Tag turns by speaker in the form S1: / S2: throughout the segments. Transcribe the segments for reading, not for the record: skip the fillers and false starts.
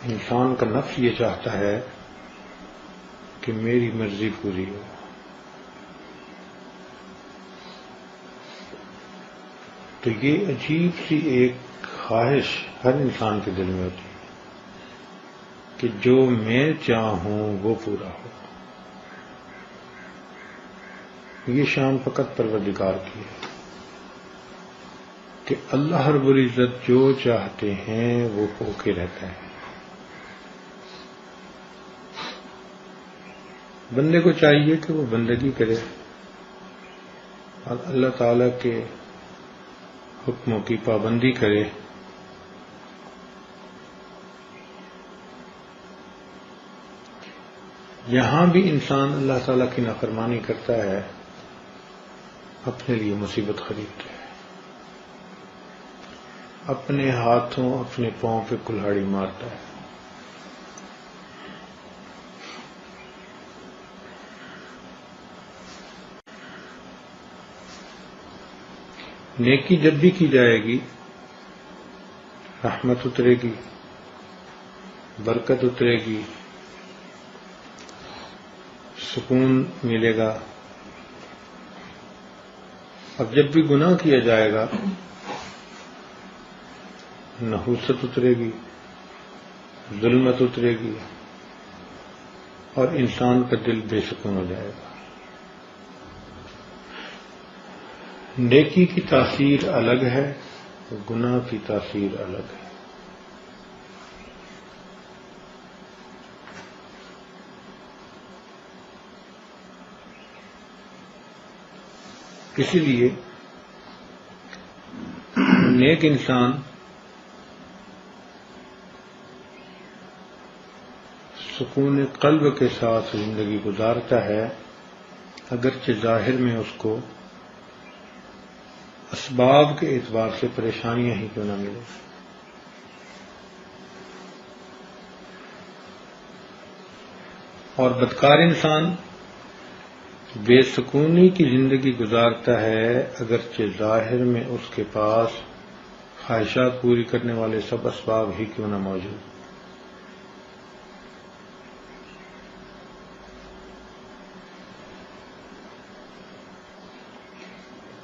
S1: انسان کا نفس یہ چاہتا ہے کہ میری مرضی پوری ہو. تو یہ عجیب سی ایک خواہش ہر انسان کے دل میں ہوتی ہے کہ جو میں چاہوں وہ پورا ہو. یہ شان فقط پروردگار کی ہے کہ اللہ رب العزت جو چاہتے ہیں وہ ہو کے رہتا ہے. بندے کو چاہیے کہ وہ بندگی کرے اور اللہ تعالی کے حکموں کی پابندی کرے. یہاں بھی انسان اللہ تعالیٰ کی نافرمانی کرتا ہے، اپنے لیے مصیبت خریدتا ہے، اپنے ہاتھوں اپنے پاؤں پہ کلہاڑی مارتا ہے. نیکی جب بھی کی جائے گی رحمت اترے گی، برکت اترے گی، سکون ملے گا. اب جب بھی گناہ کیا جائے گا نحوست اترے گی، ظلمت اترے گی اور انسان کا دل بے سکون ہو جائے گا. نیکی کی تاثیر الگ ہے، گناہ کی تاثیر الگ ہے. اسی لیے نیک انسان سکون قلب کے ساتھ زندگی گزارتا ہے، اگرچہ ظاہر میں اس کو اسباب کے اعتبار سے پریشانیاں ہی کیوں نہ ملے. اور بدکار انسان بے سکونی کی زندگی گزارتا ہے، اگرچہ ظاہر میں اس کے پاس خواہشات پوری کرنے والے سب اسباب ہی کیوں نہ موجود.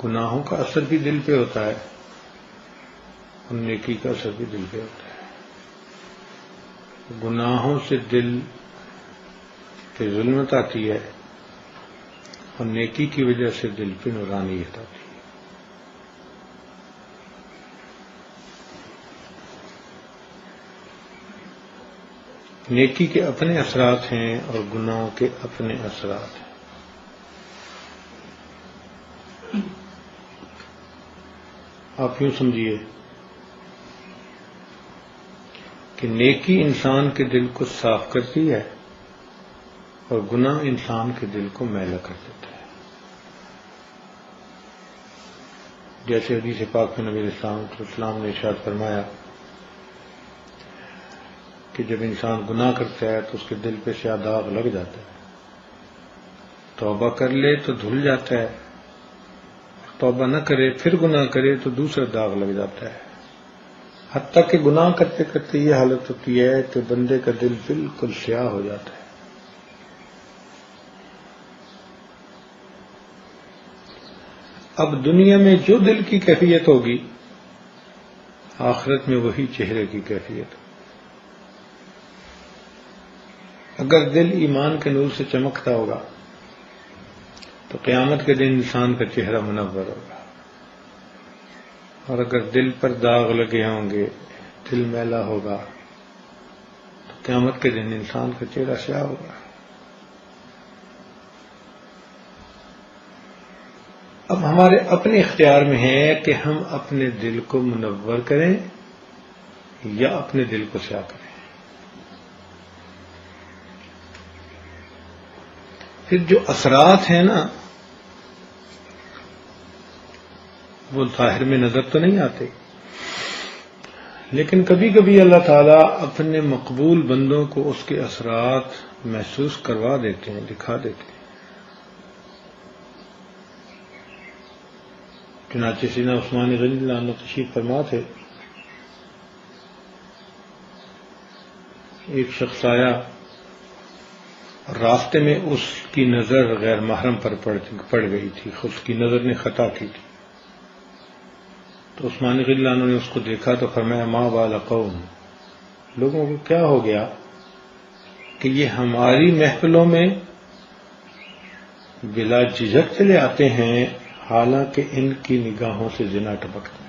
S1: گناہوں کا اثر بھی دل پہ ہوتا ہے اور نیکی کا اثر بھی دل پہ ہوتا ہے. گناہوں سے دل پہ ظلمت آتی ہے اور نیکی کی وجہ سے دل پہ نورانیت آتی ہے. نیکی کے اپنے اثرات ہیں اور گناہوں کے اپنے اثرات ہیں. آپ یوں سمجھیے کہ نیکی انسان کے دل کو صاف کرتی ہے اور گناہ انسان کے دل کو میلا کر دیتا ہے. جیسے حدیث پاک میں نبی علیہ السلام نے ارشاد فرمایا کہ جب انسان گناہ کرتا ہے تو اس کے دل پہ سیاہ داغ لگ جاتا ہے، توبہ کر لے تو دھل جاتا ہے، توبہ نہ کرے پھر گناہ کرے تو دوسرا داغ لگ جاتا ہے، حتیٰ کہ گناہ کرتے کرتے یہ حالت ہوتی ہے کہ بندے کا دل بالکل سیاہ ہو جاتا ہے. اب دنیا میں جو دل کی کیفیت ہوگی آخرت میں وہی چہرے کی کیفیت ہوگی. اگر دل ایمان کے نور سے چمکتا ہوگا تو قیامت کے دن انسان کا چہرہ منور ہوگا، اور اگر دل پر داغ لگے ہوں گے، دل میلا ہوگا تو قیامت کے دن انسان کا چہرہ سیاہ ہوگا. اب ہمارے اپنے اختیار میں ہے کہ ہم اپنے دل کو منور کریں یا اپنے دل کو سیاہ کریں. پھر جو اثرات ہیں نا وہ ظاہر میں نظر تو نہیں آتے، لیکن کبھی کبھی اللہ تعالیٰ اپنے مقبول بندوں کو اس کے اثرات محسوس کروا دیتے ہیں، دکھا دیتے ہیں. چنانچہ سیدنا عثمان رضی اللہ عنہ تشریف فرما تھے، ایک شخص آیا، راستے میں اس کی نظر غیر محرم پر پڑ گئی تھی، اس کی نظر نے خطا کی تھی، تو عثمان رضی اللہ عنہ نے اس کو دیکھا تو فرمایا ما بال قوم، لوگوں کو کیا ہو گیا کہ یہ ہماری محفلوں میں بلا جھجک چلے آتے ہیں، حالانکہ ان کی نگاہوں سے زنا ٹپکتا ہے۔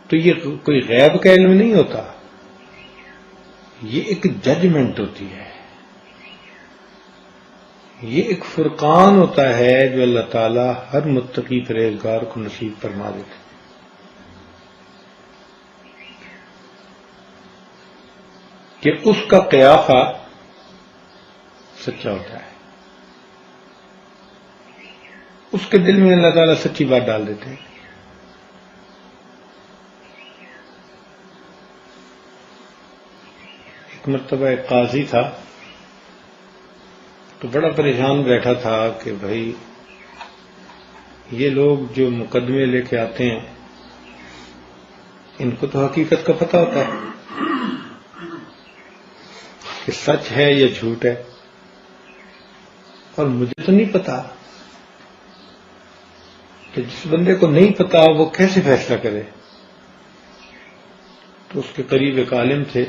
S1: تو یہ کوئی غیب کا علم نہیں ہوتا، یہ ایک ججمنٹ ہوتی ہے، یہ ایک فرقان ہوتا ہے جو اللہ تعالیٰ ہر متقی پرہیزگار کو نصیب فرما دیتے ہیں۔ کہ اس کا قیافہ سچا ہوتا ہے، اس کے دل میں اللہ تعالیٰ سچی بات ڈال دیتے ہیں۔ ایک مرتبہ ایک قاضی تھا تو بڑا پریشان بیٹھا تھا کہ بھائی یہ لوگ جو مقدمے لے کے آتے ہیں ان کو تو حقیقت کا پتہ ہوتا ہے کہ سچ ہے یا جھوٹ ہے، اور مجھے تو نہیں پتا، کہ جس بندے کو نہیں پتا وہ کیسے فیصلہ کرے؟ تو اس کے قریب ایک عالم تھے،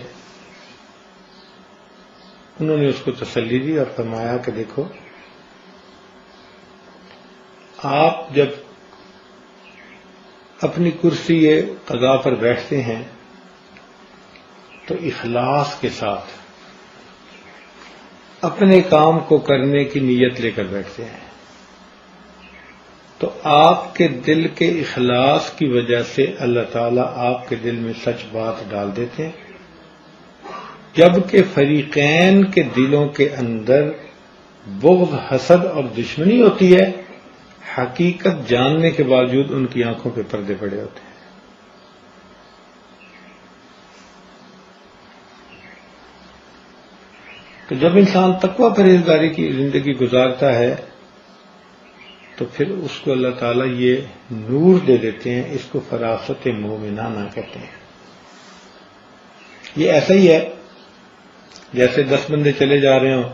S1: انہوں نے اس کو تسلی دی اور فرمایا کہ دیکھو، آپ جب اپنی کرسی قضا پر بیٹھتے ہیں تو اخلاص کے ساتھ اپنے کام کو کرنے کی نیت لے کر بیٹھتے ہیں، تو آپ کے دل کے اخلاص کی وجہ سے اللہ تعالیٰ آپ کے دل میں سچ بات ڈال دیتے ہیں، جبکہ فریقین کے دلوں کے اندر بغض، حسد اور دشمنی ہوتی ہے، حقیقت جاننے کے باوجود ان کی آنکھوں پہ پردے پڑے ہوتے ہیں۔ تو جب انسان تقوی پرہیزگاری کی زندگی گزارتا ہے تو پھر اس کو اللہ تعالیٰ یہ نور دے دیتے ہیں، اس کو فراست مومنانہ کہتے ہیں۔ یہ ایسا ہی ہے جیسے 10 بندے چلے جا رہے ہوں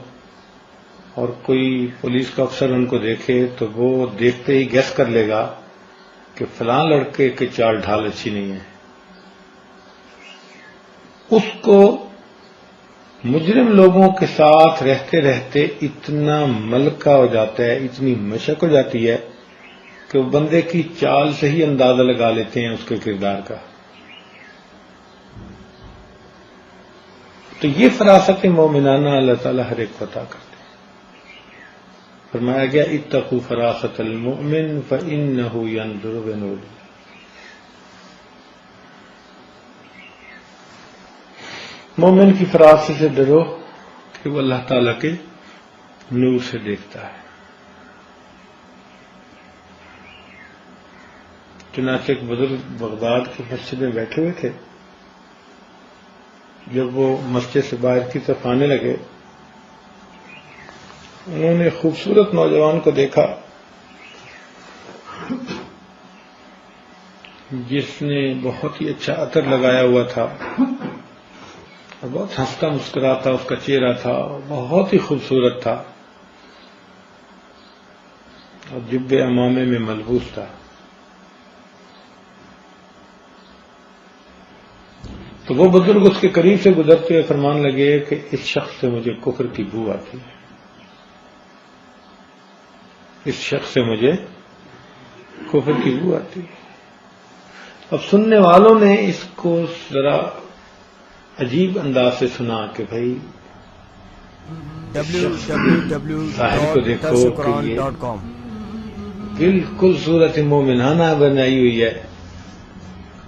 S1: اور کوئی پولیس کا افسر ان کو دیکھے تو وہ دیکھتے ہی گیس کر لے گا کہ فلاں لڑکے کی چال ڈھال اچھی نہیں ہے، اس کو مجرم لوگوں کے ساتھ رہتے رہتے اتنا ملکہ ہو جاتا ہے، اتنی مشق ہو جاتی ہے کہ وہ بندے کی چال سے ہی اندازہ لگا لیتے ہیں اس کے کردار کا۔ تو یہ فراست مومنانہ اللہ تعالیٰ ہر ایک کو عطا کرتے ہیں۔ فرمایا گیا اتقوا فراست المؤمن فإنه ينظر بنور، مومن کی فراست سے ڈرو کہ وہ اللہ تعالیٰ کے نور سے دیکھتا ہے۔ چنانچہ ایک بزرگ بغداد کی مسجد میں بیٹھے ہوئے تھے، جب وہ مسجد سے باہر کی طرف آنے لگے، انہوں نے خوبصورت نوجوان کو دیکھا جس نے بہت ہی اچھا عطر لگایا ہوا تھا اور بہت ہنستا مسکراتا اس کا چہرہ تھا، بہت ہی خوبصورت تھا، اور جبے امامے میں ملبوس تھا۔ تو وہ بزرگ اس کے قریب سے گزرتے ہوئے فرمان لگے کہ اس شخص سے مجھے کفر کی بو آتی ہے، اس شخص سے مجھے کفر کی بو آتی ہے۔ اب سننے والوں نے اس کو ذرا عجیب انداز سے سنا کہ بھائی ظاہر کو دیکھو کہ یہ بالکل صورت مومنانہ بنائی ہوئی ہے،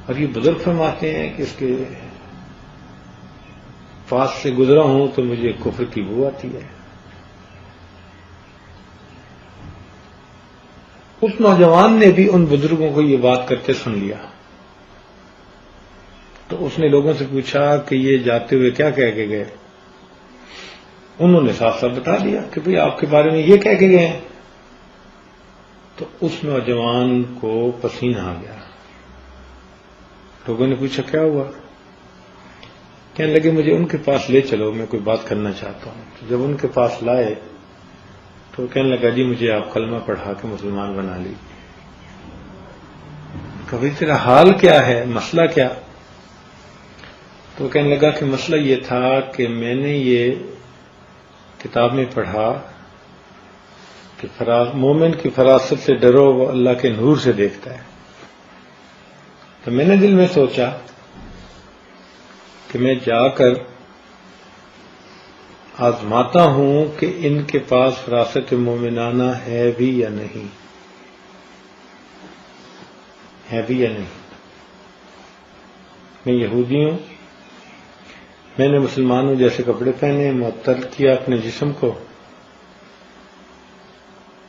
S1: اور یہ بزرگ فرماتے ہیں کہ اس کے پاس سے گزرا ہوں تو مجھے کفر کی بو آتی ہے۔ اس نوجوان نے بھی ان بزرگوں کو یہ بات کرتے سن لیا، تو اس نے لوگوں سے پوچھا کہ یہ جاتے ہوئے کیا کہہ کے گئے؟ انہوں نے صاف صاف بتا دیا کہ بھئی آپ کے بارے میں یہ کہہ کے گئے ہیں۔ تو اس نوجوان کو پسینہ آ گیا، لوگوں نے پوچھا کیا ہوا؟ کہنے لگے مجھے ان کے پاس لے چلو، میں کوئی بات کرنا چاہتا ہوں. تو جب ان کے پاس لائے تو کہنے لگا جی مجھے آپ کلمہ پڑھا کے مسلمان بنا لی. کبھی تیرا حال کیا ہے، مسئلہ کیا؟ تو کہنے لگا کہ مسئلہ یہ تھا کہ میں نے یہ کتاب میں پڑھا کہ مومن کی فراست سے ڈرو، وہ اللہ کے نور سے دیکھتا ہے. تو میں نے دل میں سوچا کہ میں جا کر آزماتا ہوں کہ ان کے پاس فراست مومنانہ ہے بھی یا نہیں، ہے بھی یا نہیں. میں یہودی ہوں، میں نے مسلمانوں جیسے کپڑے پہنے، معطل کیا اپنے جسم کو،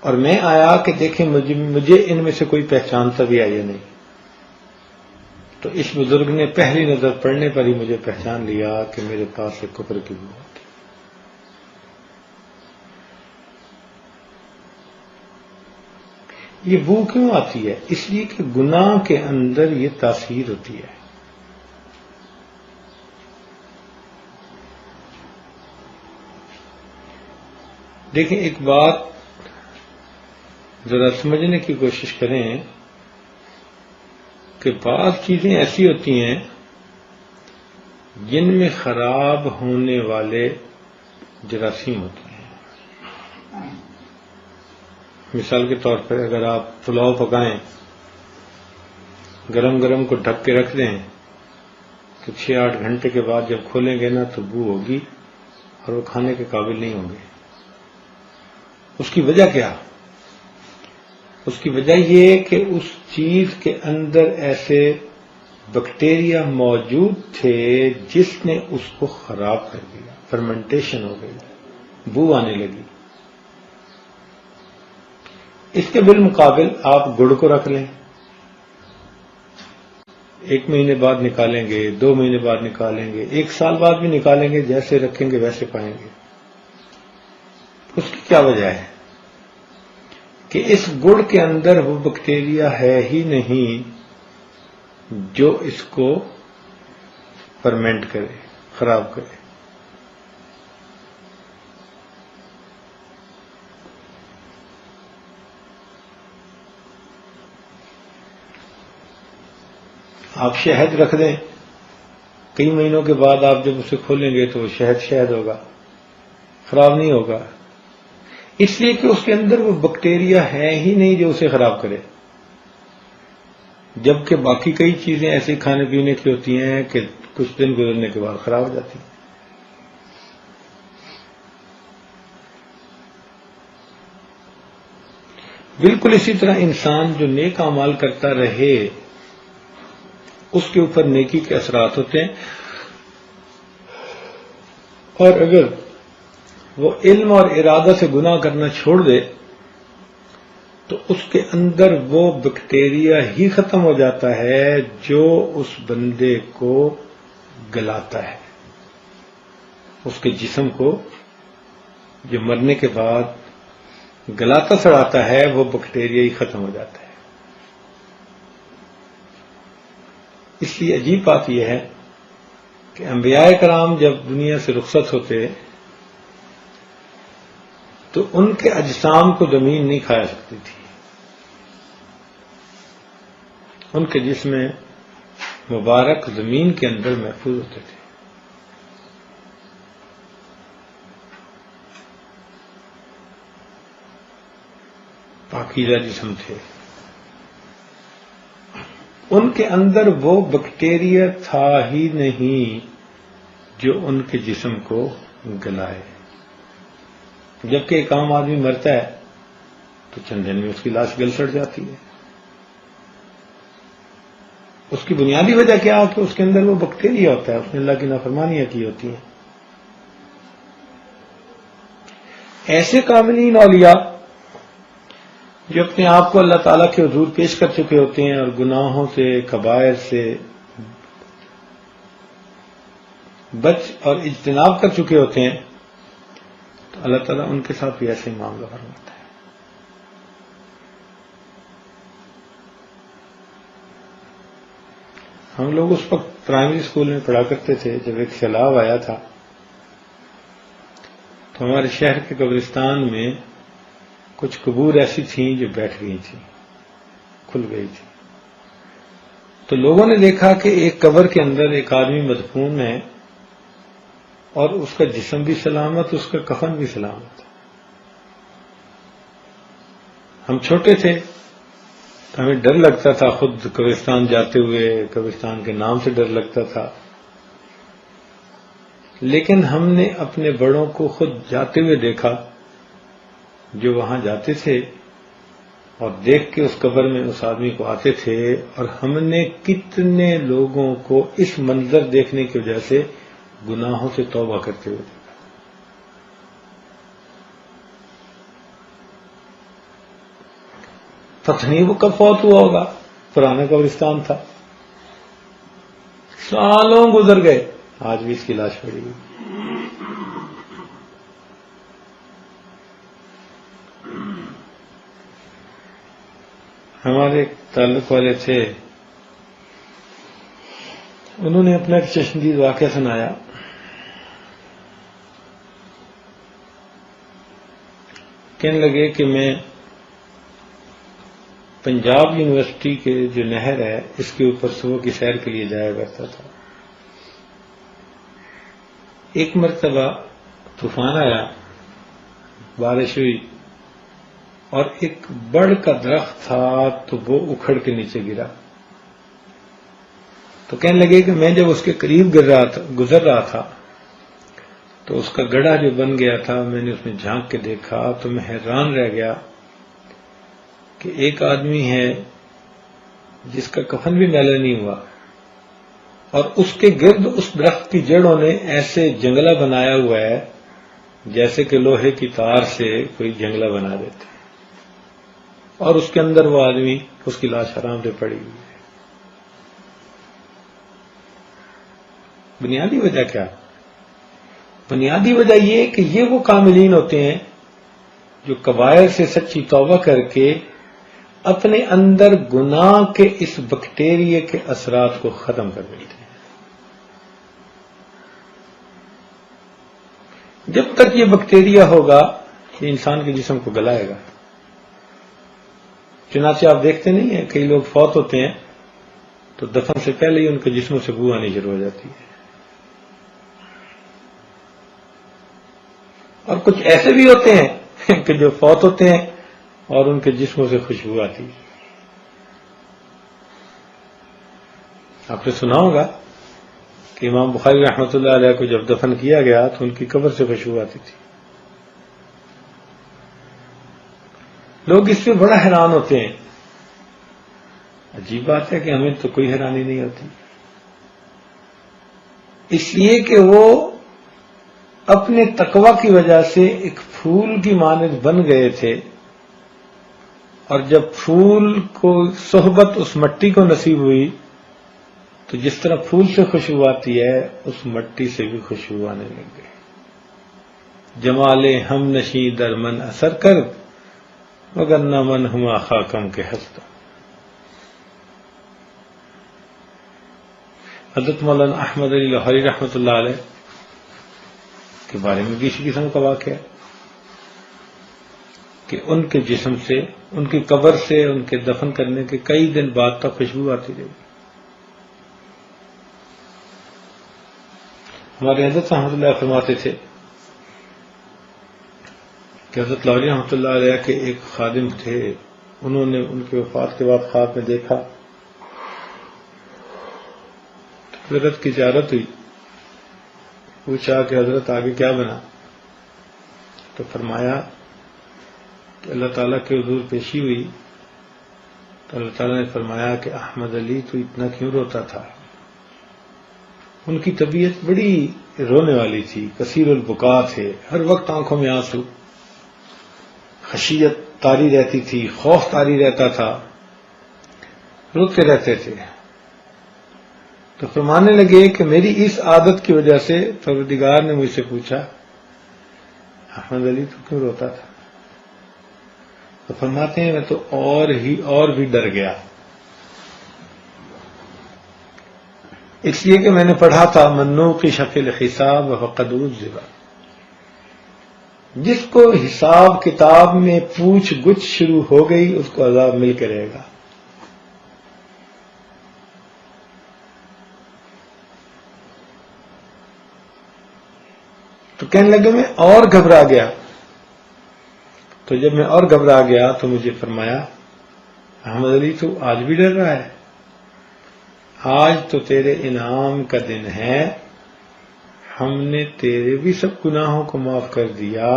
S1: اور میں آیا کہ دیکھیں مجھے ان میں سے کوئی پہچانتا بھی ہے یا نہیں. تو اس بزرگ نے پہلی نظر پڑنے پر ہی مجھے پہچان لیا کہ میرے پاس ایک کفر کی بو ہے. یہ بو کیوں آتی ہے؟ اس لیے کہ گناہ کے اندر یہ تاثیر ہوتی ہے. دیکھیں ایک بات ذرا سمجھنے کی کوشش کریں کہ بعض چیزیں ایسی ہوتی ہیں جن میں خراب ہونے والے جراثیم ہوتے ہیں. مثال کے طور پر اگر آپ پلاؤ پکائیں، گرم گرم کو ڈھک کے رکھ دیں تو 6-8 گھنٹے کے بعد جب کھولیں گے نا تو بو ہوگی اور وہ کھانے کے قابل نہیں ہوں گے. اس کی وجہ کیا؟ اس کی وجہ یہ کہ اس چیز کے اندر ایسے بیکٹیریا موجود تھے جس نے اس کو خراب کر دیا، فرمنٹیشن ہو گئی، بو آنے لگی. اس کے بالمقابل آپ گڑ کو رکھ لیں، 1 مہینے بعد نکالیں گے، 2 مہینے بعد نکالیں گے، 1 سال بعد بھی نکالیں گے، جیسے رکھیں گے ویسے پائیں گے. اس کی کیا وجہ ہے؟ کہ اس گڑ کے اندر وہ بیکٹیریا ہے ہی نہیں جو اس کو فرمنٹ کرے، خراب کرے. آپ شہد رکھ دیں، کئی مہینوں کے بعد آپ جب اسے کھولیں گے تو وہ شہد ہوگا، خراب نہیں ہوگا. اس لیے کہ اس کے اندر وہ بیکٹیریا ہے ہی نہیں جو اسے خراب کرے. جبکہ باقی کئی چیزیں ایسی کھانے پینے کی ہوتی ہیں کہ کچھ دن گزرنے کے بعد خراب ہو جاتی ہیں. بالکل اسی طرح انسان جو نیک اعمال کرتا رہے اس کے اوپر نیکی کے اثرات ہوتے ہیں، اور اگر وہ علم اور ارادہ سے گناہ کرنا چھوڑ دے تو اس کے اندر وہ بیکٹیریا ہی ختم ہو جاتا ہے جو اس بندے کو گلاتا ہے. اس کے جسم کو جو مرنے کے بعد گلاتا سڑاتا ہے وہ بیکٹیریا ہی ختم ہو جاتا ہے. اس لیے عجیب بات یہ ہے کہ انبیاء کرام جب دنیا سے رخصت ہوتے تو ان کے اجسام کو زمین نہیں کھایا سکتی تھی. ان کے جسم مبارک زمین کے اندر محفوظ ہوتے تھے. پاکیزہ جسم تھے. ان کے اندر وہ بیکٹیریا تھا ہی نہیں جو ان کے جسم کو گلائے. جبکہ ایک عام آدمی مرتا ہے تو چند دن میں اس کی لاش گل سڑ جاتی ہے. اس کی بنیادی وجہ کیا ہے کہ اس کے اندر وہ بیکٹیریا ہوتا ہے، اس نے اللہ کی نافرمانیاں کی ہوتی ہیں. ایسے کاملین اولیاء جو اپنے آپ کو اللہ تعالیٰ کے حضور پیش کر چکے ہوتے ہیں اور گناہوں سے، کبائر سے بچ اور اجتناب کر چکے ہوتے ہیں، تو اللہ تعالیٰ ان کے ساتھ بھی ایسے ہی معاملہ فرماتا ہے. ہم لوگ اس وقت پرائمری اسکول میں پڑھا کرتے تھے. جب ایک سیلاب آیا تھا تو ہمارے شہر کے قبرستان میں کچھ قبور ایسی تھیں جو بیٹھ گئی تھیں، کھل گئی تھی. تو لوگوں نے دیکھا کہ ایک قبر کے اندر ایک آدمی مدفون ہے اور اس کا جسم بھی سلامت، اس کا کفن بھی سلامت. ہم چھوٹے تھے تو ہمیں ڈر لگتا تھا، خود قبرستان جاتے ہوئے قبرستان کے نام سے ڈر لگتا تھا. لیکن ہم نے اپنے بڑوں کو خود جاتے ہوئے دیکھا جو وہاں جاتے تھے اور دیکھ کے اس قبر میں اس آدمی کو آتے تھے، اور ہم نے کتنے لوگوں کو اس منظر دیکھنے کی وجہ سے گناہوں سے توبہ کرتے ہوئے دیکھا. پتہ نہیں وہ کب فوت ہوا ہوگا، پرانا قبرستان تھا، سالوں گزر گئے، آج بھی اس کی لاش پڑی ہوئی. ہمارے تعلق والے تھے، انہوں نے اپنا ایک چشمدید واقعہ سنایا. کہنے لگے کہ میں پنجاب یونیورسٹی کے جو نہر ہے اس کے اوپر صبح کی سیر کے لیے جایا کرتا تھا. ایک مرتبہ طوفان آیا، بارش ہوئی اور ایک بڑ کا درخت تھا تو وہ اکھڑ کے نیچے گرا. تو کہنے لگے کہ میں جب اس کے قریب گزر رہا تھا تو اس کا گڑھا جو بن گیا تھا، میں نے اس میں جھانک کے دیکھا تو میں حیران رہ گیا کہ ایک آدمی ہے جس کا کفن بھی میلا نہیں ہوا، اور اس کے گرد اس درخت کی جڑوں نے ایسے جنگلہ بنایا ہوا ہے جیسے کہ لوہے کی تار سے کوئی جنگلہ بنا دیتے، اور اس کے اندر وہ آدمی، اس کی لاش حرام سے پڑی ہوئی ہے. بنیادی وجہ کیا؟ بنیادی وجہ یہ کہ یہ وہ کاملین ہوتے ہیں جو کبائر سے سچی توبہ کر کے اپنے اندر گناہ کے اس بیکٹیریا کے اثرات کو ختم کر دیتے ہیں. جب تک یہ بیکٹیریا ہوگا یہ انسان کے جسم کو گلائے گا. چنانچہ آپ دیکھتے نہیں ہیں کئی لوگ فوت ہوتے ہیں تو دفن سے پہلے ہی ان کے جسموں سے بو آنی شروع ہو جاتی ہے. اور کچھ ایسے بھی ہوتے ہیں کہ جو فوت ہوتے ہیں اور ان کے جسموں سے خوشبو آتی ہے. آپ نے سنا ہوگا کہ امام بخاری رحمۃ اللہ علیہ کو جب دفن کیا گیا تو ان کی قبر سے خوشبو آتی تھی. لوگ اس سے بڑا حیران ہوتے ہیں. عجیب بات ہے کہ ہمیں تو کوئی حیرانی نہیں ہوتی، اس لیے کہ وہ اپنے تقوی کی وجہ سے ایک پھول کی مانند بن گئے تھے، اور جب پھول کو صحبت اس مٹی کو نصیب ہوئی تو جس طرح پھول سے خوشبو آتی ہے اس مٹی سے بھی خوشبو آنے لگ گئی. جمال ہم نشیں در من اثر کر مگر نہ من ہما خاکم کے ہستا. حضرت مولانا احمد علی لاہوری رحمۃ اللہ علیہ کے بارے میں بھی اسی قسم کا واقعہ ہے کہ ان کے جسم سے، ان کی قبر سے، ان کے دفن کرنے کے کئی دن بعد تک خوشبو آتی رہی. ہمارے حضرت رحمۃ اللہ فرماتے تھے کہ حضرت لاہوری رحمۃ اللہ علیہ کے ایک خادم تھے، انہوں نے ان کی وفات کے بعد خواب میں دیکھا، حضرت کی زیارت ہوئی، پوچھا کہ حضرت آگے کیا بنا؟ تو فرمایا کہ اللہ تعالیٰ کے حضور پیشی ہوئی تو اللہ تعالیٰ نے فرمایا کہ احمد علی تو اتنا کیوں روتا تھا؟ ان کی طبیعت بڑی رونے والی تھی، کثیر البکا تھے، ہر وقت آنکھوں میں آنسو، خشیت طاری رہتی تھی، خوف طاری رہتا تھا، روتے رہتے تھے. تو فرمانے لگے کہ میری اس عادت کی وجہ سے پروردگار نے مجھ سے پوچھا احمد علی تو کیوں روتا تھا؟ تو فرماتے ہیں میں تو اور بھی ڈر گیا. اس لیے کہ میں نے پڑھا تھا منو کی شفیل حساب فقد عذب، جس کو حساب کتاب میں پوچھ گچھ شروع ہو گئی اس کو عذاب مل کے رہے گا۔ تو کہنے لگے میں اور گھبرا گیا، تو جب میں اور گھبرا گیا تو مجھے فرمایا احمد علی تو آج بھی ڈر رہا ہے، آج تو تیرے انعام کا دن ہے، ہم نے تیرے بھی سب گناہوں کو معاف کر دیا،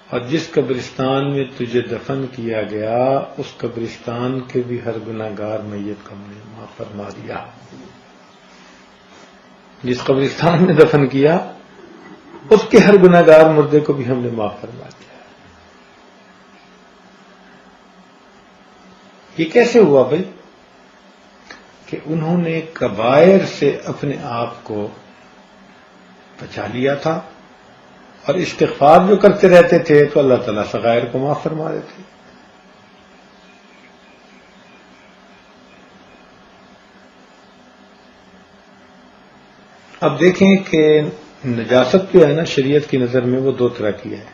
S1: اور جس قبرستان میں تجھے دفن کیا گیا اس قبرستان کے بھی ہر گناہگار میت کو ہم نے معاف فرما دیا۔ جس قبرستان میں دفن کیا اس کے ہر گناہگار مردے کو بھی ہم نے معاف فرما دیا۔ یہ کیسے ہوا بھائی؟ کہ انہوں نے کبائر سے اپنے آپ کو بچا لیا تھا، اور استغفار جو کرتے رہتے تھے تو اللہ تعالیٰ صغائر کو معاف فرما دیتے۔ اب دیکھیں کہ نجاست جو ہے نا شریعت کی نظر میں وہ دو طرح کی ہے،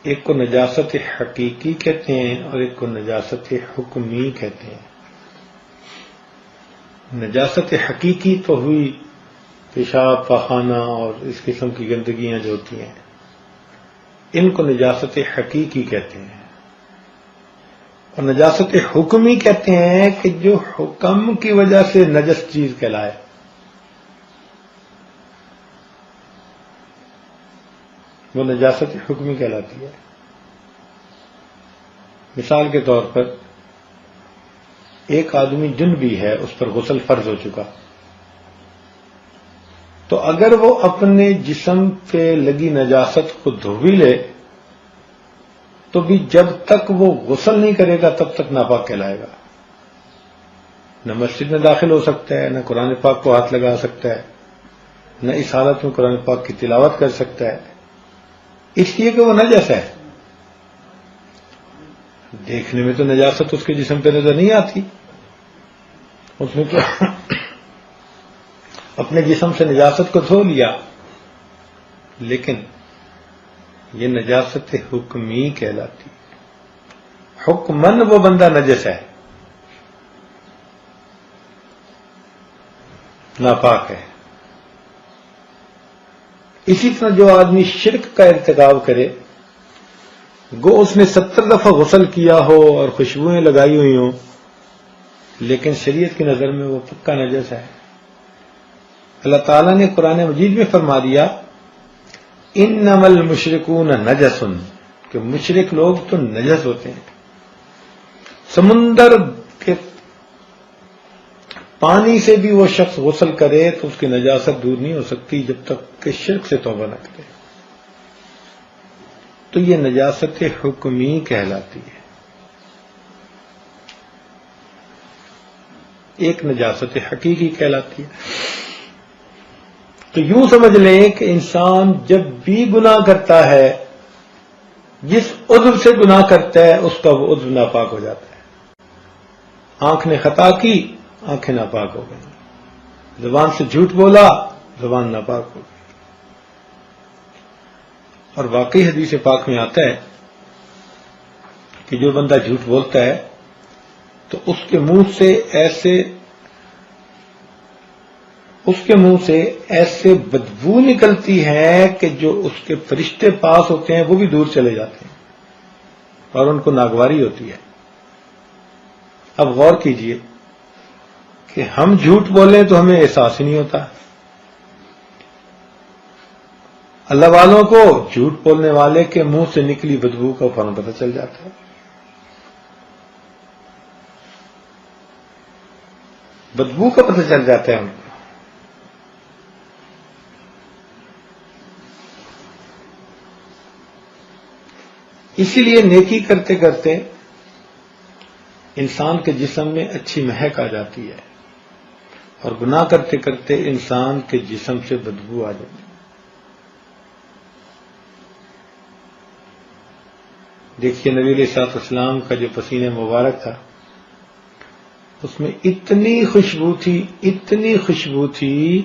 S1: ایک کو نجاست حقیقی کہتے ہیں اور ایک کو نجاست حکمی کہتے ہیں۔ نجاست حقیقی تو ہوئی پیشاب پاخانہ اور اس قسم کی گندگیاں جو ہوتی ہیں، ان کو نجاست حقیقی کہتے ہیں، اور نجاست حکمی کہتے ہیں کہ جو حکم کی وجہ سے نجس چیز کہلائے۔ وہ نجاست حکمی کہلاتی ہے۔ مثال کے طور پر ایک آدمی جنبی ہے، اس پر غسل فرض ہو چکا، تو اگر وہ اپنے جسم پہ لگی نجاست کو دھو بھی لے تو بھی جب تک وہ غسل نہیں کرے گا تب تک ناپاک کہلائے گا۔ نہ مسجد میں داخل ہو سکتا ہے، نہ قرآن پاک کو ہاتھ لگا سکتا ہے، نہ اس حالت میں قرآن پاک کی تلاوت کر سکتا ہے، اس لیے کہ وہ نجس ہے۔ دیکھنے میں تو نجاست اس کے جسم پہ نظر نہیں آتی، اس نے تو اپنے جسم سے نجاست کو دھو لیا، لیکن یہ نجاست حکمی کہلاتی ہے۔ حکمن وہ بندہ نجس ہے، ناپاک ہے۔ اسی طرح جو آدمی شرک کا ارتکاب کرے، گو اس نے 70 دفعہ غسل کیا ہو اور خوشبوئیں لگائی ہوئی ہوں، لیکن شریعت کی نظر میں وہ پکا نجس ہے۔ اللہ تعالیٰ نے قرآن مجید میں فرما دیا انما المشرکون نجس، کہ مشرک لوگ تو نجس ہوتے ہیں۔ سمندر کے پانی سے بھی وہ شخص غسل کرے تو اس کی نجاست دور نہیں ہو سکتی جب تک کہ شرک سے توبہ نہ کرے۔ تو یہ نجاست حکمی کہلاتی ہے۔ ایک نجاست حقیقی کہلاتی ہے۔ تو یوں سمجھ لیں کہ انسان جب بھی گناہ کرتا ہے، جس عضو سے گناہ کرتا ہے اس کا وہ عضو ناپاک ہو جاتا ہے۔ آنکھ نے خطا کی، آنکھیں ناپاک ہو گئی۔ زبان سے جھوٹ بولا، زبان ناپاک ہو گئی۔ اور واقعی حدیث پاک میں آتا ہے کہ جو بندہ جھوٹ بولتا ہے تو اس کے منہ سے ایسے بدبو نکلتی ہے کہ جو اس کے فرشتے پاس ہوتے ہیں وہ بھی دور چلے جاتے ہیں اور ان کو ناگواری ہوتی ہے۔ اب غور کیجئے کہ ہم جھوٹ بولیں تو ہمیں احساس ہی نہیں ہوتا، اللہ والوں کو جھوٹ بولنے والے کے منہ سے نکلی بدبو کا فوراً پتہ چل جاتا ہے۔ بدبو کا پتہ چل جاتا ہے ان کو۔ اسی لیے نیکی کرتے کرتے انسان کے جسم میں اچھی مہک آ جاتی ہے، اور گناہ کرتے کرتے انسان کے جسم سے بدبو آ جاتی ہے۔ دیکھیے نبی علیہ الصلوۃ والسلام کا جو پسینہ مبارک تھا، اس میں اتنی خوشبو تھی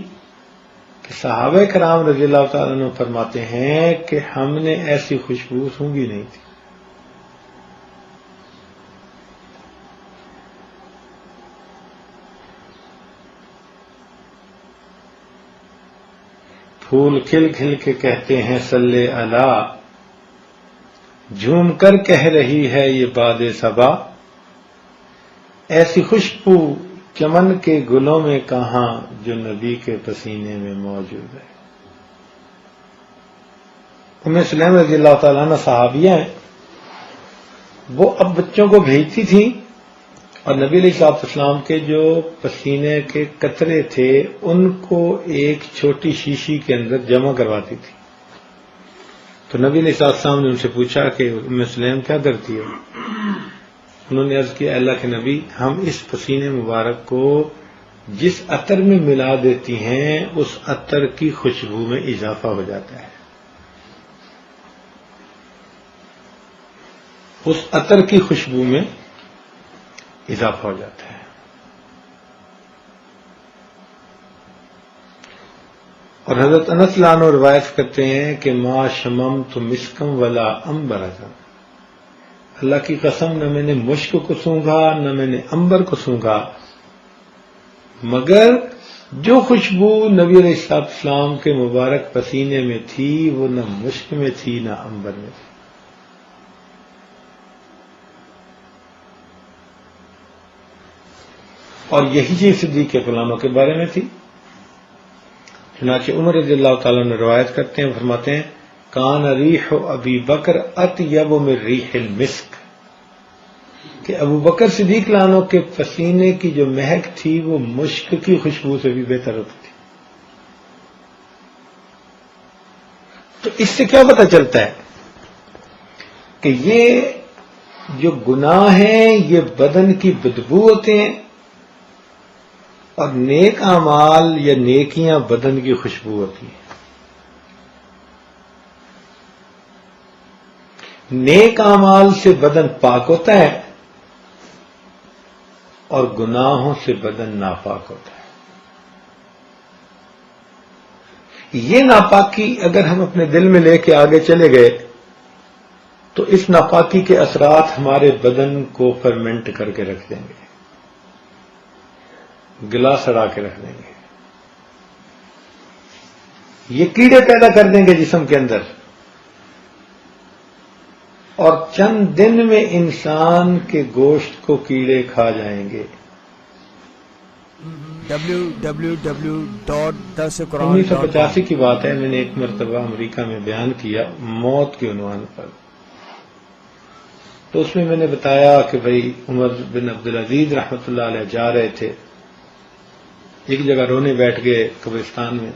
S1: کہ صحابہ کرام رضی اللہ تعالیٰ عنہ فرماتے ہیں کہ ہم نے ایسی خوشبو سونگھی نہیں تھی. پھول کھل کھل کے کہتے ہیں صلی علی، جھوم کر کہہ رہی ہے یہ باد صبا، ایسی خوشبو چمن کے گلوں میں کہاں جو نبی کے پسینے میں موجود ہے. ام سلیم رضی اللہ تعالیٰ عنہ صحابیہ ہیں، وہ اب بچوں کو بھیجتی تھیں اور نبی علیہ الصلوۃ والسلام کے جو پسینے کے قطرے تھے ان کو ایک چھوٹی شیشی کے اندر جمع کرواتی تھی. تو نبی علیہ الصلوۃ والسلام نے ان سے پوچھا کہ ام سلیم کیا کرتی ہے؟ انہوں نے عرض کیا اللہ کے نبی، ہم اس پسینے مبارک کو جس عطر میں ملا دیتی ہیں اس عطر کی خوشبو میں اضافہ ہو جاتا ہے، اس عطر کی خوشبو میں اضافہ ہو جاتا ہے. اور حضرت انس رضی اللہ عنہ روایت کرتے ہیں کہ ما شممت مسکم ولا عنبرۃ، اللہ کی قسم نہ میں نے مشک کو سونگھا نہ میں نے عنبر کو سونگھا، مگر جو خوشبو نبی علیہ السلام کے مبارک پسینے میں تھی وہ نہ مشک میں تھی نہ عنبر میں تھی. اور یہی چیز صدیق فلانوں کے بارے میں تھی. چنانچہ عمر رضی اللہ تعالیٰ نے روایت کرتے ہیں، فرماتے ہیں کان ریح ابی بکر اطیب من ریح المسک، کہ ابو بکر صدیق لانوں کے پسینے کی جو مہک تھی وہ مشک کی خوشبو سے بھی بہتر ہوتی تھی. تو اس سے کیا پتہ چلتا ہے کہ یہ جو گناہ ہیں یہ بدن کی بدبو ہوتے ہیں اور نیک اعمال یا نیکیاں بدن کی خوشبو ہوتی ہیں. نیک اعمال سے بدن پاک ہوتا ہے اور گناہوں سے بدن ناپاک ہوتا ہے. یہ ناپاکی اگر ہم اپنے دل میں لے کے آگے چلے گئے تو اس ناپاکی کے اثرات ہمارے بدن کو فرمنٹ کر کے رکھ دیں گے، گلا سڑا کے رکھ دیں گے، یہ کیڑے پیدا کر دیں گے جسم کے اندر، اور چند دن میں انسان کے گوشت کو کیڑے کھا جائیں گے.
S2: www.dasquran.com
S1: 1985 کی بات ہے، میں نے ایک مرتبہ امریکہ میں بیان کیا موت کے عنوان پر. تو اس میں نے بتایا کہ بھئی عمر بن عبدالعزیز رحمۃ اللہ علیہ جا رہے تھے، ایک جگہ رونے بیٹھ گئے قبرستان میں.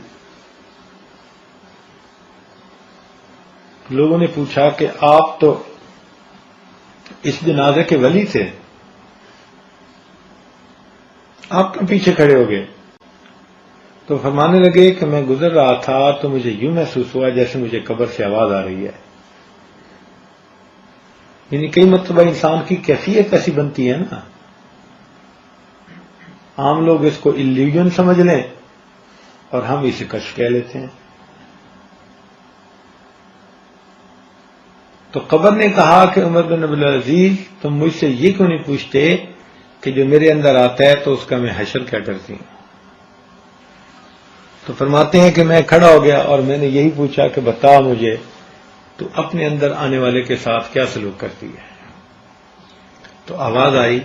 S1: لوگوں نے پوچھا کہ آپ تو اس جنازے کے ولی تھے، آپ کیوں پیچھے کھڑے ہو گئے؟ تو فرمانے لگے کہ میں گزر رہا تھا تو مجھے یوں محسوس ہوا جیسے مجھے قبر سے آواز آ رہی ہے. یعنی کئی مرتبہ انسان کی کیفیت ایسی بنتی ہے نا، عام لوگ اس کو ایلیوژن سمجھ لیں اور ہم اسے کشف کہہ لیتے ہیں. تو قبر نے کہا کہ عمر بن عبدالعزیز تم مجھ سے یہ کیوں نہیں پوچھتے کہ جو میرے اندر آتا ہے تو اس کا میں حشر کیا کرتی ہوں؟ تو فرماتے ہیں کہ میں کھڑا ہو گیا اور میں نے یہی پوچھا کہ بتا مجھے تو اپنے اندر آنے والے کے ساتھ کیا سلوک کرتی ہے؟ تو آواز آئی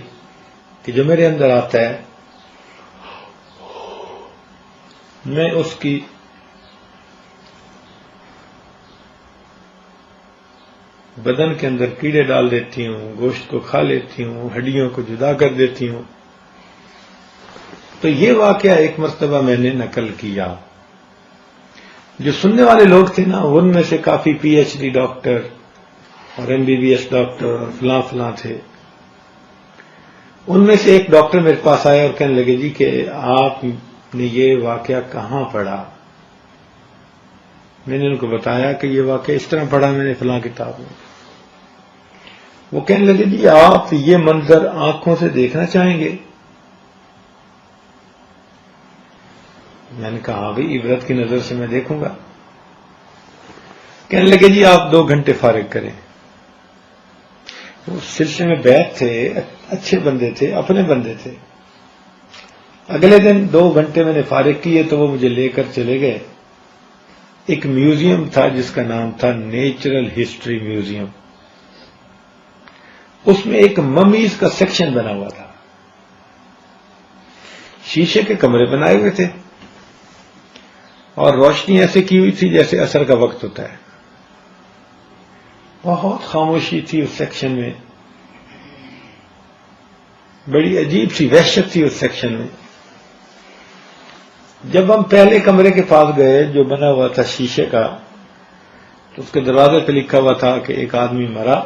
S1: کہ جو میرے اندر آتا ہے میں اس کی بدن کے اندر کیڑے ڈال دیتی ہوں، گوشت کو کھا لیتی ہوں، ہڈیوں کو جدا کر دیتی ہوں. تو یہ واقعہ ایک مرتبہ میں نے نقل کیا. جو سننے والے لوگ تھے نا ان میں سے کافی پی ایچ ڈی ڈاکٹر اور M B B S doctor اور فلاں فلاں تھے. ان میں سے ایک ڈاکٹر میرے پاس آیا اور کہنے لگے جی کہ آپ نے یہ واقعہ کہاں پڑھا؟ میں نے ان کو بتایا کہ یہ واقعہ اس طرح پڑھا میں نے فلاں کتاب میں. وہ کہنے لگے جی آپ یہ منظر آنکھوں سے دیکھنا چاہیں گے؟ میں نے کہا ہاں بھائی عبرت کی نظر سے میں دیکھوں گا. کہنے لگے جی آپ 2 گھنٹے فارغ کریں. وہ سلسلے میں بیعت تھے، اچھے بندے تھے، اپنے بندے تھے. اگلے دن 2 گھنٹے میں نے فارغ کیے تو وہ مجھے لے کر چلے گئے. ایک میوزیم تھا جس کا نام تھا نیچرل ہسٹری میوزیم. اس میں ایک ممیز کا سیکشن بنا ہوا تھا. شیشے کے کمرے بنائے ہوئے تھے اور روشنی ایسے کی ہوئی تھی جیسے عصر کا وقت ہوتا ہے. بہت خاموشی تھی اس سیکشن میں، بڑی عجیب سی وحشت تھی اس سیکشن میں. جب ہم پہلے کمرے کے پاس گئے جو بنا ہوا تھا شیشے کا، تو اس کے دروازے پہ لکھا ہوا تھا کہ ایک آدمی مرا،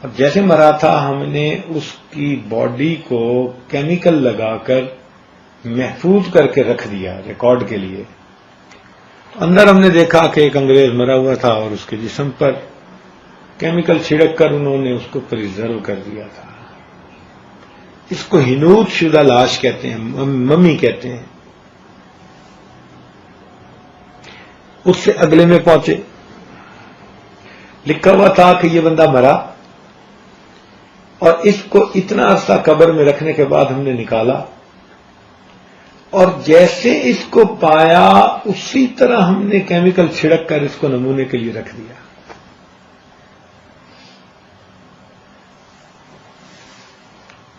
S1: اور جیسے مرا تھا ہم نے اس کی باڈی کو کیمیکل لگا کر محفوظ کر کے رکھ دیا ریکارڈ کے لیے. اندر ہم نے دیکھا کہ ایک انگریز مرا ہوا تھا اور اس کے جسم پر کیمیکل چھڑک کر انہوں نے اس کو پریزرو کر دیا تھا. اس کو حنوط شدہ لاش کہتے ہیں، ممی کہتے ہیں. اس سے اگلے میں پہنچے، لکھا ہوا تھا کہ یہ بندہ مرا اور اس کو اتنا عرصہ قبر میں رکھنے کے بعد ہم نے نکالا، اور جیسے اس کو پایا اسی طرح ہم نے کیمیکل چھڑک کر اس کو نمونے کے لیے رکھ دیا.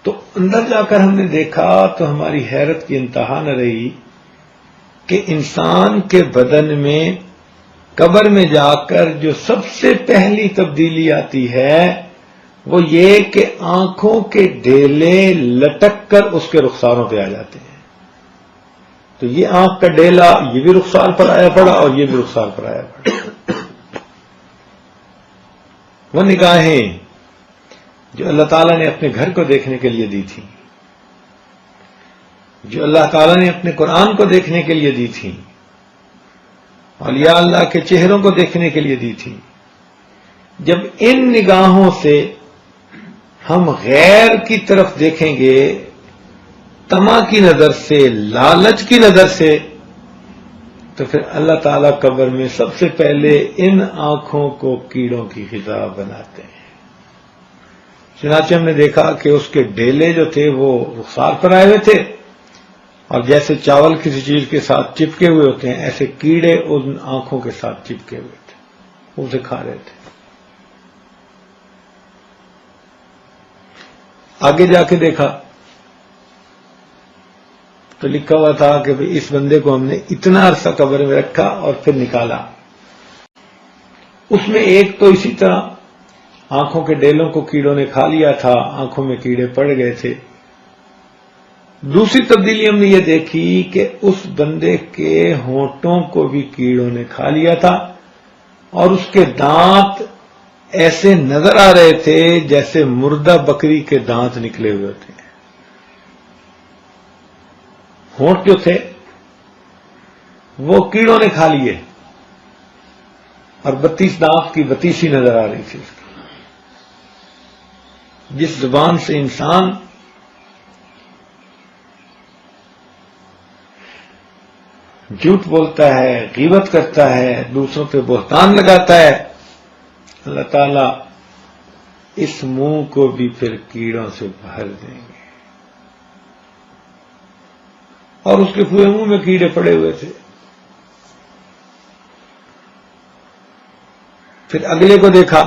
S1: تو اندر جا کر ہم نے دیکھا تو ہماری حیرت کی انتہا نہ رہی کہ انسان کے بدن میں قبر میں جا کر جو سب سے پہلی تبدیلی آتی ہے وہ یہ کہ آنکھوں کے ڈیلے لٹک کر اس کے رخساروں پہ آ جاتے ہیں. تو یہ آنکھ کا ڈیلا یہ بھی رخسار پر آیا پڑا اور یہ بھی رخسار پر آیا پڑا. وہ نگاہیں جو اللہ تعالیٰ نے اپنے گھر کو دیکھنے کے لیے دی تھی، جو اللہ تعالیٰ نے اپنے قرآن کو دیکھنے کے لیے دی تھی، اولیاء اللہ کے چہروں کو دیکھنے کے لیے دی تھی، جب ان نگاہوں سے ہم غیر کی طرف دیکھیں گے، طمع کی نظر سے، لالچ کی نظر سے، تو پھر اللہ تعالیٰ قبر میں سب سے پہلے ان آنکھوں کو کیڑوں کی غذا بناتے ہیں. چنانچہ ہم نے دیکھا کہ اس کے ڈیلے جو تھے وہ رخسار پر آئے ہوئے تھے، اور جیسے چاول کسی چیز کے ساتھ چپکے ہوئے ہوتے ہیں ایسے کیڑے ان آنکھوں کے ساتھ چپکے ہوئے تھے، اسے کھا رہے تھے. آگے جا کے دیکھا تو لکھا ہوا تھا کہ بھئی اس بندے کو ہم نے اتنا عرصہ قبر میں رکھا اور پھر نکالا. اس میں ایک تو اسی طرح آنکھوں کے ڈیلوں کو کیڑوں نے کھا لیا تھا، آنکھوں میں کیڑے پڑ گئے تھے. دوسری تبدیلی ہم نے یہ دیکھی کہ اس بندے کے ہونٹوں کو بھی کیڑوں نے کھا لیا تھا، اور اس کے دانت ایسے نظر آ رہے تھے جیسے مردہ بکری کے دانت نکلے ہوئے تھے. ہونٹ جو تھے وہ کیڑوں نے کھا لیے، اور 32 دانت کی 32 نظر آ رہی تھی اس کی. جس زبان سے انسان جھوٹ بولتا ہے، غیبت کرتا ہے، دوسروں پہ بہتان لگاتا ہے، اللہ تعالیٰ اس منہ کو بھی پھر کیڑوں سے بھر دیں گے. اور اس کے پورے منہ میں کیڑے پڑے ہوئے تھے. پھر اگلے کو دیکھا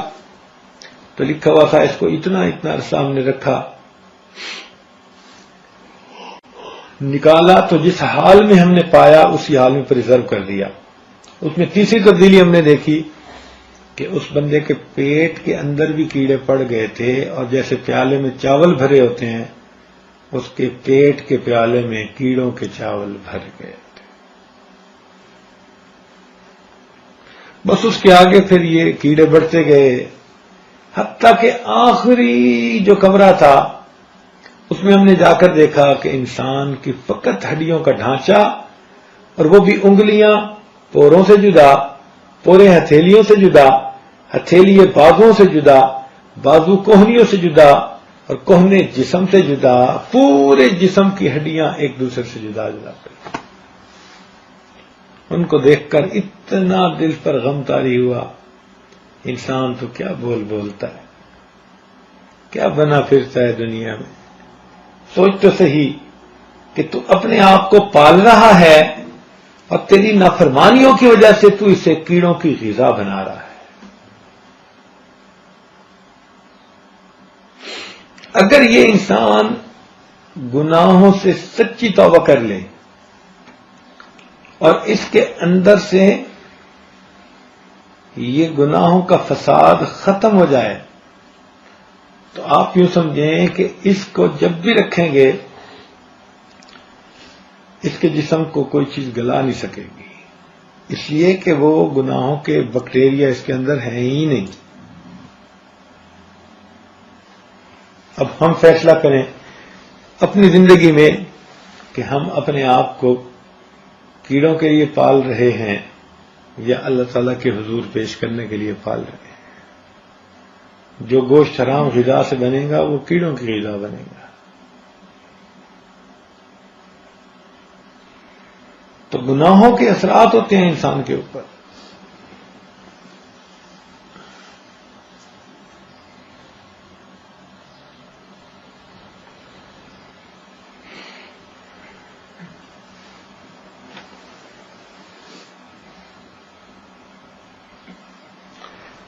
S1: تو لکھا ہوا تھا اس کو اتنا عرصہ ہم نے رکھا، نکالا تو جس حال میں ہم نے پایا اسی حال میں پریزرو کر دیا. اس میں تیسری تبدیلی ہم نے دیکھی کہ اس بندے کے پیٹ کے اندر بھی کیڑے پڑ گئے تھے، اور جیسے پیالے میں چاول بھرے ہوتے ہیں اس کے پیٹ کے پیالے میں کیڑوں کے چاول بھر گئے تھے. بس اس کے آگے پھر یہ کیڑے بڑھتے گئے، حتیٰ کہ آخری جو کمرہ تھا اس میں ہم نے جا کر دیکھا کہ انسان کی فقط ہڈیوں کا ڈھانچہ، اور وہ بھی انگلیاں پوروں سے جدا، پورے ہتھیلیوں سے جدا، ہتھیلی بازوں سے جدا، بازو کوہنیوں سے جدا، اور کوہنے جسم سے جدا، پورے جسم کی ہڈیاں ایک دوسرے سے جدا جدا پڑی. ان کو دیکھ کر اتنا دل پر غم طاری ہوا، انسان تو کیا بولتا ہے، کیا بنا پھرتا ہے دنیا میں، سوچ تو صحیح کہ تو اپنے آپ کو پال رہا ہے اور تیری نافرمانیوں کی وجہ سے تو اسے کیڑوں کی غذا بنا رہا ہے۔ اگر یہ انسان گناہوں سے سچی توبہ کر لے اور اس کے اندر سے یہ گناہوں کا فساد ختم ہو جائے تو آپ یوں سمجھیں کہ اس کو جب بھی رکھیں گے اس کے جسم کو کوئی چیز گلا نہیں سکے گی، اس لیے کہ وہ گناہوں کے بیکٹیریا اس کے اندر ہیں ہی نہیں۔ اب ہم فیصلہ کریں اپنی زندگی میں کہ ہم اپنے آپ کو کیڑوں کے لیے پال رہے ہیں یا اللہ تعالیٰ کے حضور پیش کرنے کے لیے پال رہے ہیں۔ جو گوشت حرام غذا سے بنے گا وہ کیڑوں کی غذا بنے گا۔ تو گناہوں کے اثرات ہوتے ہیں انسان کے اوپر۔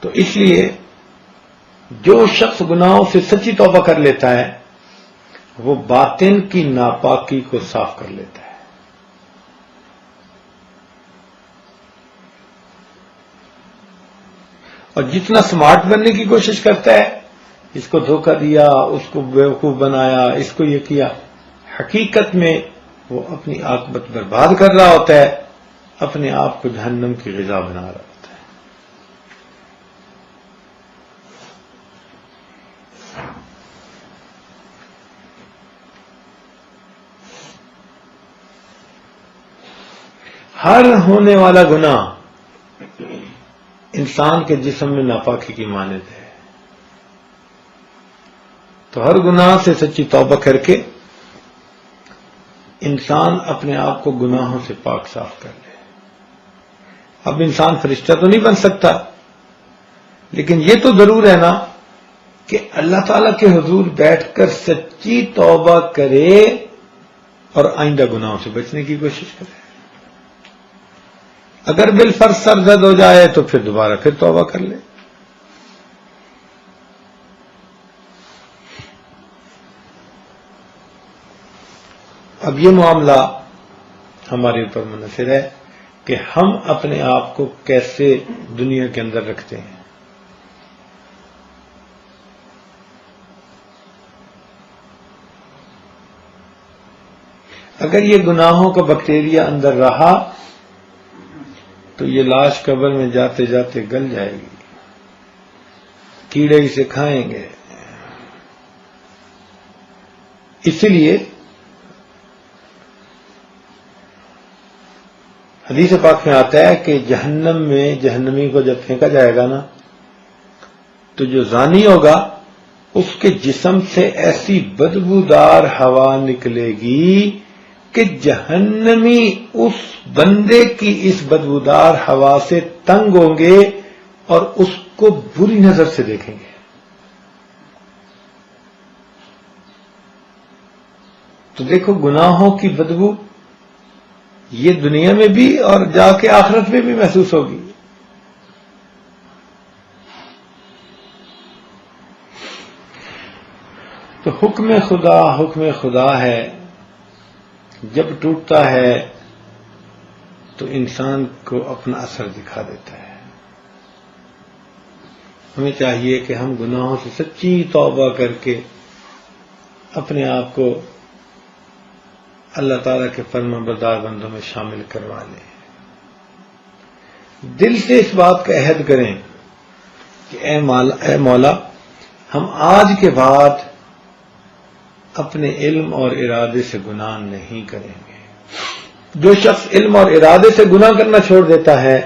S1: تو اس لیے جو شخص گناہوں سے سچی توبہ کر لیتا ہے وہ باطن کی ناپاکی کو صاف کر لیتا ہے۔ اور جتنا سمارٹ بننے کی کوشش کرتا ہے، اس کو دھوکہ دیا، اس کو بیوقوف بنایا، اس کو یہ کیا، حقیقت میں وہ اپنی عاقبت برباد کر رہا ہوتا ہے، اپنے آپ کو جہنم کی غذا بنا رہا ہوتا ہے۔ ہر ہونے والا گناہ انسان کے جسم میں ناپاکی کی مانند ہے، تو ہر گناہ سے سچی توبہ کر کے انسان اپنے آپ کو گناہوں سے پاک صاف کر لے۔ اب انسان فرشتہ تو نہیں بن سکتا، لیکن یہ تو ضرور ہے نا کہ اللہ تعالی کے حضور بیٹھ کر سچی توبہ کرے اور آئندہ گناہوں سے بچنے کی کوشش کرے۔ اگر بالفرض سرزد ہو جائے تو پھر دوبارہ پھر توبہ کر لے۔ اب یہ معاملہ ہمارے اوپر منحصر ہے کہ ہم اپنے آپ کو کیسے دنیا کے اندر رکھتے ہیں۔ اگر یہ گناہوں کا بیکٹیریا اندر رہا تو یہ لاش قبر میں جاتے جاتے گل جائے گی، کیڑے اسے کھائیں گے۔ اسی لیے حدیث پاک میں آتا ہے کہ جہنم میں جہنمی کو جب پھینکا جائے گا نا تو جو زانی ہوگا اس کے جسم سے ایسی بدبودار ہوا نکلے گی کہ جہنمی اس بندے کی اس بدبودار ہوا سے تنگ ہوں گے اور اس کو بری نظر سے دیکھیں گے۔ تو دیکھو گناہوں کی بدبو یہ دنیا میں بھی اور جا کے آخرت میں بھی محسوس ہوگی۔ تو حکم خدا ہے، جب ٹوٹتا ہے تو انسان کو اپنا اثر دکھا دیتا ہے۔ ہمیں چاہیے کہ ہم گناہوں سے سچی توبہ کر کے اپنے آپ کو اللہ تعالیٰ کے فرما بردار بندوں میں شامل کروا لیں۔ دل سے اس بات کا عہد کریں کہ اے مولا ہم آج کے بعد اپنے علم اور ارادے سے گناہ نہیں کریں گے۔ جو شخص علم اور ارادے سے گناہ کرنا چھوڑ دیتا ہے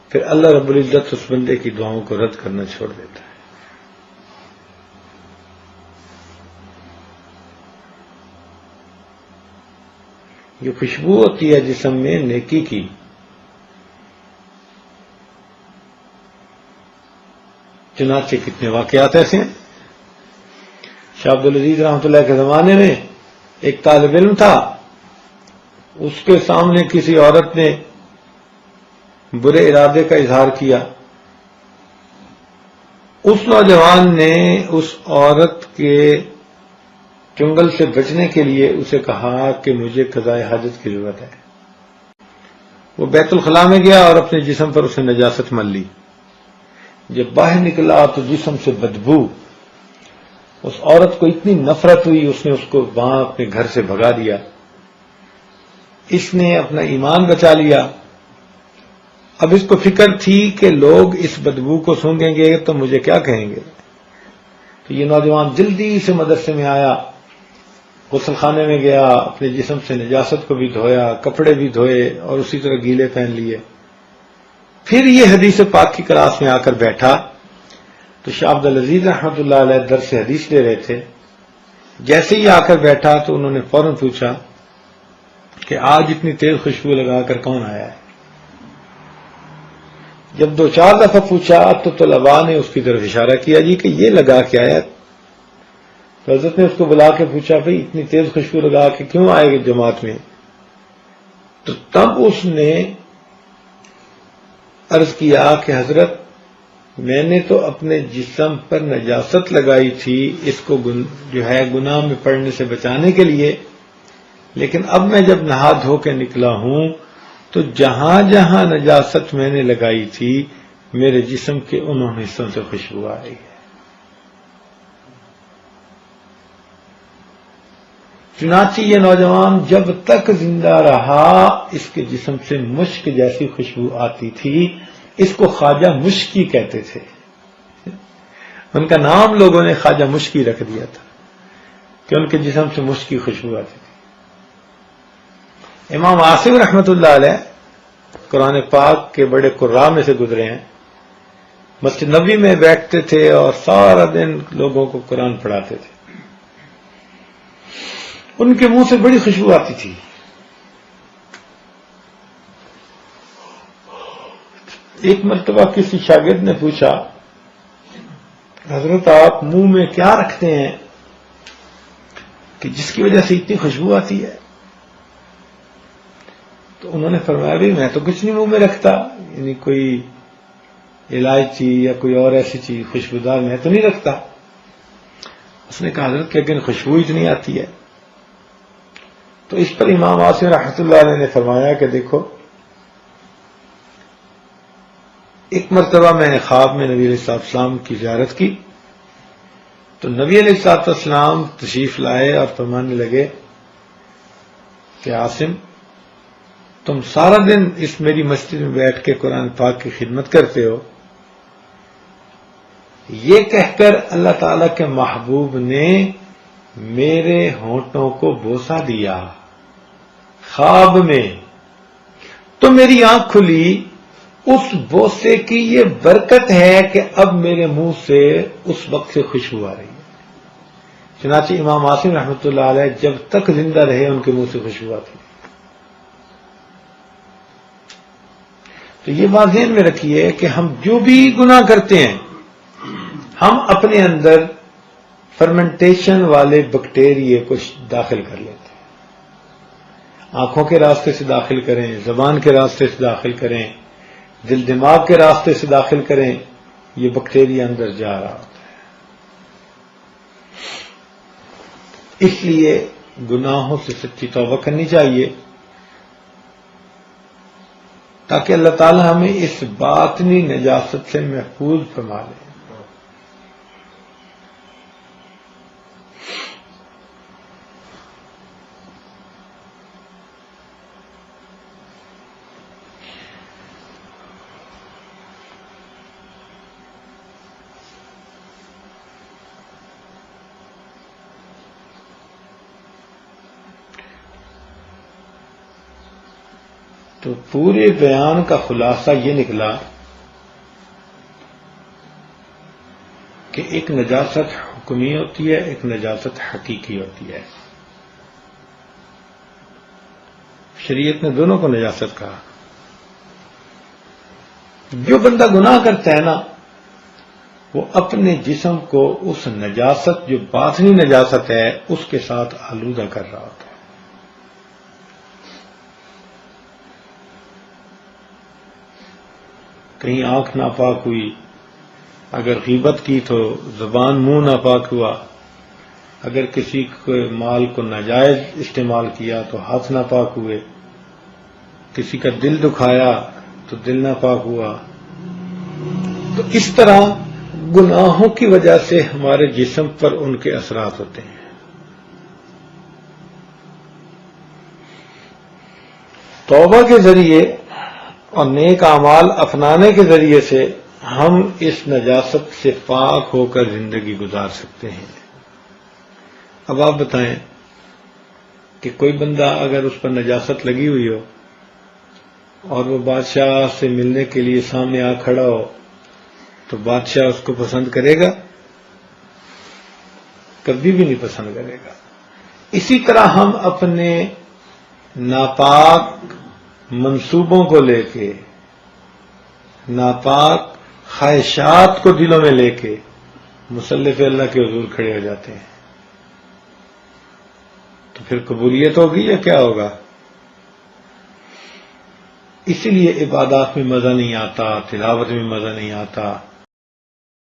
S1: پھر اللہ رب العزت اس بندے کی دعاؤں کو رد کرنا چھوڑ دیتا ہے۔ یہ خوشبو ہوتی ہے جسم میں نیکی کی. چنانچہ کتنے واقعات ایسے ہیں. شاہ عبدالعزیز رحمۃ اللہ کے زمانے میں ایک طالب علم تھا، اس کے سامنے کسی عورت نے برے ارادے کا اظہار کیا. اس نوجوان نے اس عورت کے چنگل سے بچنے کے لیے اسے کہا کہ مجھے قضاء حاجت کی ضرورت ہے. وہ بیت الخلاء میں گیا اور اپنے جسم پر اسے نجاست مل لی. جب باہر نکلا تو جسم سے بدبو. اس عورت کو اتنی نفرت ہوئی، اس نے اس کو وہاں اپنے گھر سے بھگا دیا. اس نے اپنا ایمان بچا لیا. اب اس کو فکر تھی کہ لوگ اس بدبو کو سونگیں گے تو مجھے کیا کہیں گے. تو یہ نوجوان جلدی سے مدرسے میں آیا، غسل خانے میں گیا، اپنے جسم سے نجاست کو بھی دھویا، کپڑے بھی دھوئے اور اسی طرح گیلے پہن لیے. پھر یہ حدیث پاک کی کلاس میں آ کر بیٹھا تو شاہ عبدالعزیز رحمۃ اللہ علیہ درس سے حدیث لے رہے تھے. جیسے ہی آ کر بیٹھا تو انہوں نے فوراً پوچھا کہ آج اتنی تیز خوشبو لگا کر کون آیا ہے. جب 2-4 دفعہ پوچھا تو طلباء نے اس کی طرف اشارہ کیا جی کہ یہ لگا کے آیا. تو حضرت نے اس کو بلا کے پوچھا بھئی اتنی تیز خوشبو لگا کے کیوں آئے گی جماعت میں. تو تب اس نے عرض کیا کہ حضرت میں نے تو اپنے جسم پر نجاست لگائی تھی اس کو جو ہے گناہ میں پڑنے سے بچانے کے لیے، لیکن اب میں جب نہا دھو کے نکلا ہوں تو جہاں جہاں نجاست میں نے لگائی تھی میرے جسم کے انہوں حصوں سے خوشبو آ رہی ہے. چنانچہ یہ نوجوان جب تک زندہ رہا اس کے جسم سے مشک جیسی خوشبو آتی تھی. اس کو خواجہ مشکی کہتے تھے. ان کا نام لوگوں نے خواجہ مشکی رکھ دیا تھا کہ ان کے جسم سے مشکی خوشبو آتی تھی. امام عاصم رحمۃ اللہ علیہ قرآن پاک کے بڑے قراء میں سے گزرے ہیں. مسجد نبوی میں بیٹھتے تھے اور سارا دن لوگوں کو قرآن پڑھاتے تھے. ان کے منہ سے بڑی خوشبو آتی تھی. ایک مرتبہ کسی شاگرد نے پوچھا حضرت آپ منہ میں کیا رکھتے ہیں کہ جس کی وجہ سے اتنی خوشبو آتی ہے. تو انہوں نے فرمایا بھی میں تو کچھ نہیں منہ میں رکھتا، یعنی کوئی الائچی یا کوئی اور ایسی چیز خوشبودار میں تو نہیں رکھتا. اس نے کہا حضرت کہ اگر خوشبو اتنی آتی ہے. تو اس پر امام عاصم رحمۃ اللہ علیہ نے فرمایا کہ دیکھو ایک مرتبہ میں نے خواب میں نبی علیہ السلام کی زیارت کی تو نبی علیہ السلام تشریف لائے اور فرمانے لگے کہ عاصم تم سارا دن اس میری مسجد میں بیٹھ کے قرآن پاک کی خدمت کرتے ہو. یہ کہہ کر اللہ تعالی کے محبوب نے میرے ہونٹوں کو بوسہ دیا خواب میں. تو میری آنکھ کھلی. اس بوسے کی یہ برکت ہے کہ اب میرے منہ سے اس وقت سے خوشبو آ رہی ہے. چنانچہ امام عاصم رحمۃ اللہ علیہ جب تک زندہ رہے ان کے منہ سے خوشبو آتی. تو یہ بات ذہن میں رکھیے کہ ہم جو بھی گناہ کرتے ہیں ہم اپنے اندر فرمنٹیشن والے بیکٹیریے کو داخل کر لیتے ہیں. آنکھوں کے راستے سے داخل کریں، زبان کے راستے سے داخل کریں، دل دماغ کے راستے سے داخل کریں، یہ بیکٹیریا اندر جا رہا ہوتا ہے. اس لیے گناہوں سے سچی توبہ کرنی چاہیے تاکہ اللہ تعالی ہمیں اس باطنی نجاست سے محفوظ فرما لے. تو پورے بیان کا خلاصہ یہ نکلا کہ ایک نجاست حکمی ہوتی ہے، ایک نجاست حقیقی ہوتی ہے. شریعت نے دونوں کو نجاست کہا. جو بندہ گناہ کرتا ہے نا وہ اپنے جسم کو اس نجاست جو باطنی نجاست ہے اس کے ساتھ آلودہ کر رہا ہوتا ہے. کہیں آنکھ ناپاک ہوئی، اگر غیبت کی تو زبان منہ ناپاک ہوا، اگر کسی کے مال کو ناجائز استعمال کیا تو ہاتھ ناپاک ہوئے، کسی کا دل دکھایا تو دل ناپاک ہوا. تو اس طرح گناہوں کی وجہ سے ہمارے جسم پر ان کے اثرات ہوتے ہیں. توبہ کے ذریعے اور نیک اعمال اپنانے کے ذریعے سے ہم اس نجاست سے پاک ہو کر زندگی گزار سکتے ہیں. اب آپ بتائیں کہ کوئی بندہ اگر اس پر نجاست لگی ہوئی ہو اور وہ بادشاہ سے ملنے کے لیے سامنے آ کھڑا ہو تو بادشاہ اس کو پسند کرے گا؟ کبھی بھی نہیں پسند کرے گا. اسی طرح ہم اپنے ناپاک منصوبوں کو لے کے، ناپاک خواہشات کو دلوں میں لے کے مصلف اللہ کے حضور کھڑے ہو جاتے ہیں، تو پھر قبولیت ہوگی یا کیا ہوگا؟ اسی لیے عبادات میں مزہ نہیں آتا، تلاوت میں مزہ نہیں آتا،